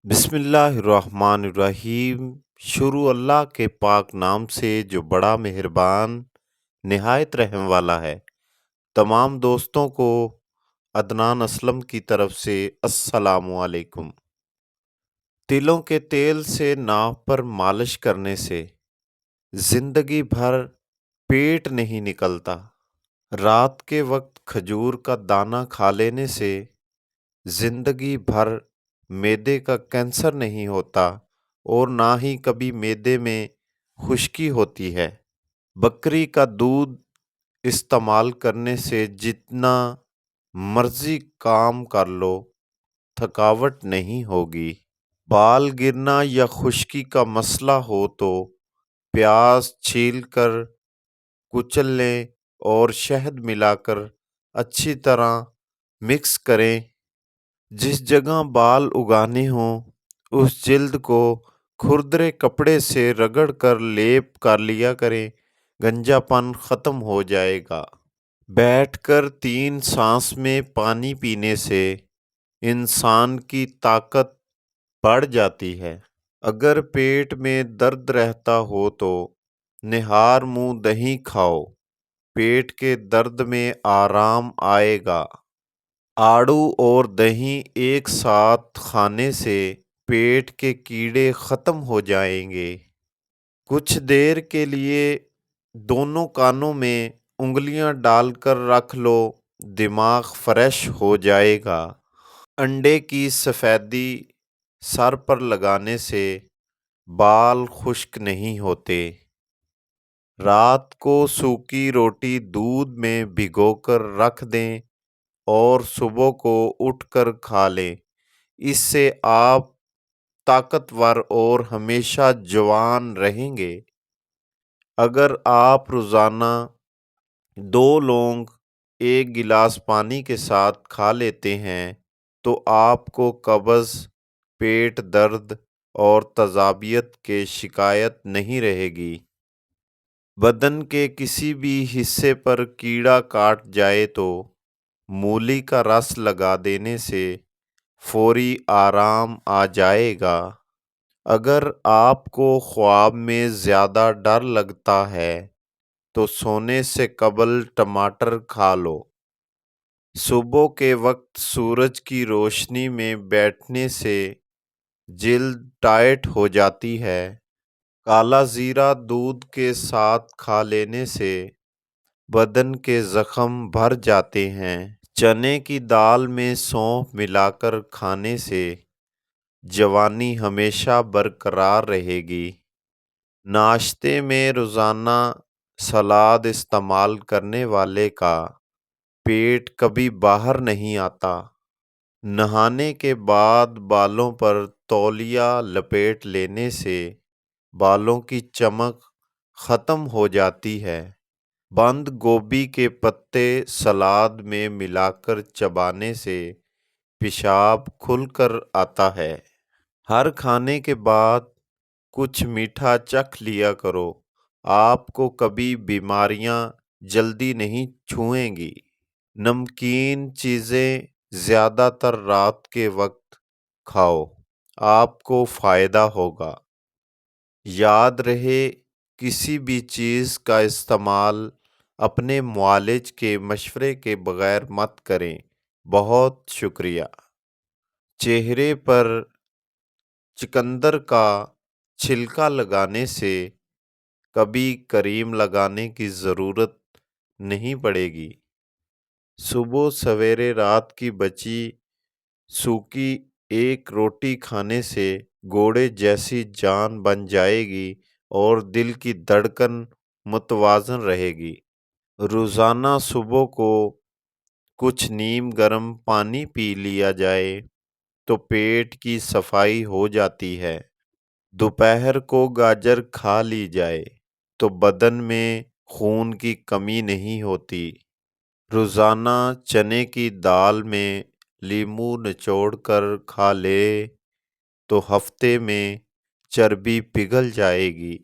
بسم اللہ الرحمن الرحیم۔ شروع اللہ کے پاک نام سے جو بڑا مہربان نہایت رحم والا ہے۔ تمام دوستوں کو عدنان اسلم کی طرف سے السلام علیکم۔ تلوں کے تیل سے ناف پر مالش کرنے سے زندگی بھر پیٹ نہیں نکلتا۔ رات کے وقت کھجور کا دانہ کھا لینے سے زندگی بھر معدے کا کینسر نہیں ہوتا اور نہ ہی کبھی معدے میں خشکی ہوتی ہے۔ بکری کا دودھ استعمال کرنے سے جتنا مرضی کام کر لو تھکاوٹ نہیں ہوگی۔ بال گرنا یا خشکی کا مسئلہ ہو تو پیاز چھیل کر کچل لیں اور شہد ملا کر اچھی طرح مکس کریں۔ جس جگہ بال اگانے ہوں اس جلد کو کھردرے کپڑے سے رگڑ کر لیپ کر لیا کریں، گنجا پن ختم ہو جائے گا۔ بیٹھ کر 3 سانس میں پانی پینے سے انسان کی طاقت بڑھ جاتی ہے۔ اگر پیٹ میں درد رہتا ہو تو نہار منہ دہی کھاؤ، پیٹ کے درد میں آرام آئے گا۔ آڑو اور دہی ایک ساتھ کھانے سے پیٹ کے کیڑے ختم ہو جائیں گے۔ کچھ دیر کے لیے دونوں کانوں میں انگلیاں ڈال کر رکھ لو، دماغ فریش ہو جائے گا۔ انڈے کی سفیدی سر پر لگانے سے بال خشک نہیں ہوتے۔ رات کو سوکھی روٹی دودھ میں بھگو کر رکھ دیں اور صبح کو اٹھ کر کھا لیں، اس سے آپ طاقتور اور ہمیشہ جوان رہیں گے۔ اگر آپ روزانہ 2 لونگ 1 گلاس پانی کے ساتھ کھا لیتے ہیں تو آپ کو قبض، پیٹ درد اور تیزابیت کی شکایت نہیں رہے گی۔ بدن کے کسی بھی حصے پر کیڑا کاٹ جائے تو مولی کا رس لگا دینے سے فوری آرام آ جائے گا۔ اگر آپ کو خواب میں زیادہ ڈر لگتا ہے تو سونے سے قبل ٹماٹر کھا لو۔ صبح کے وقت سورج کی روشنی میں بیٹھنے سے جلد ٹائٹ ہو جاتی ہے۔ کالا زیرہ دودھ کے ساتھ کھا لینے سے بدن کے زخم بھر جاتے ہیں۔ چنے کی دال میں سونف ملا کر کھانے سے جوانی ہمیشہ برقرار رہے گی۔ ناشتے میں روزانہ سلاد استعمال کرنے والے کا پیٹ کبھی باہر نہیں آتا۔ نہانے کے بعد بالوں پر تولیہ لپیٹ لینے سے بالوں کی چمک ختم ہو جاتی ہے۔ بند گوبھی کے پتے سلاد میں ملا کر چبانے سے پیشاب کھل کر آتا ہے۔ ہر کھانے کے بعد کچھ میٹھا چکھ لیا کرو، آپ کو کبھی بیماریاں جلدی نہیں چھوئیں گی۔ نمکین چیزیں زیادہ تر رات کے وقت کھاؤ، آپ کو فائدہ ہوگا۔ یاد رہے، کسی بھی چیز کا استعمال اپنے معالج کے مشورے کے بغیر مت کریں۔ بہت شکریہ۔ چہرے پر چقندر کا چھلکا لگانے سے کبھی کریم لگانے کی ضرورت نہیں پڑے گی۔ صبح سویرے رات کی بچی سوکھی 1 روٹی کھانے سے گھوڑے جیسی جان بن جائے گی اور دل کی دھڑکن متوازن رہے گی۔ روزانہ صبح کو کچھ نیم گرم پانی پی لیا جائے تو پیٹ کی صفائی ہو جاتی ہے۔ دوپہر کو گاجر کھا لی جائے تو بدن میں خون کی کمی نہیں ہوتی۔ روزانہ چنے کی دال میں لیموں نچوڑ کر کھا لے تو ہفتے میں چربی پگھل جائے گی۔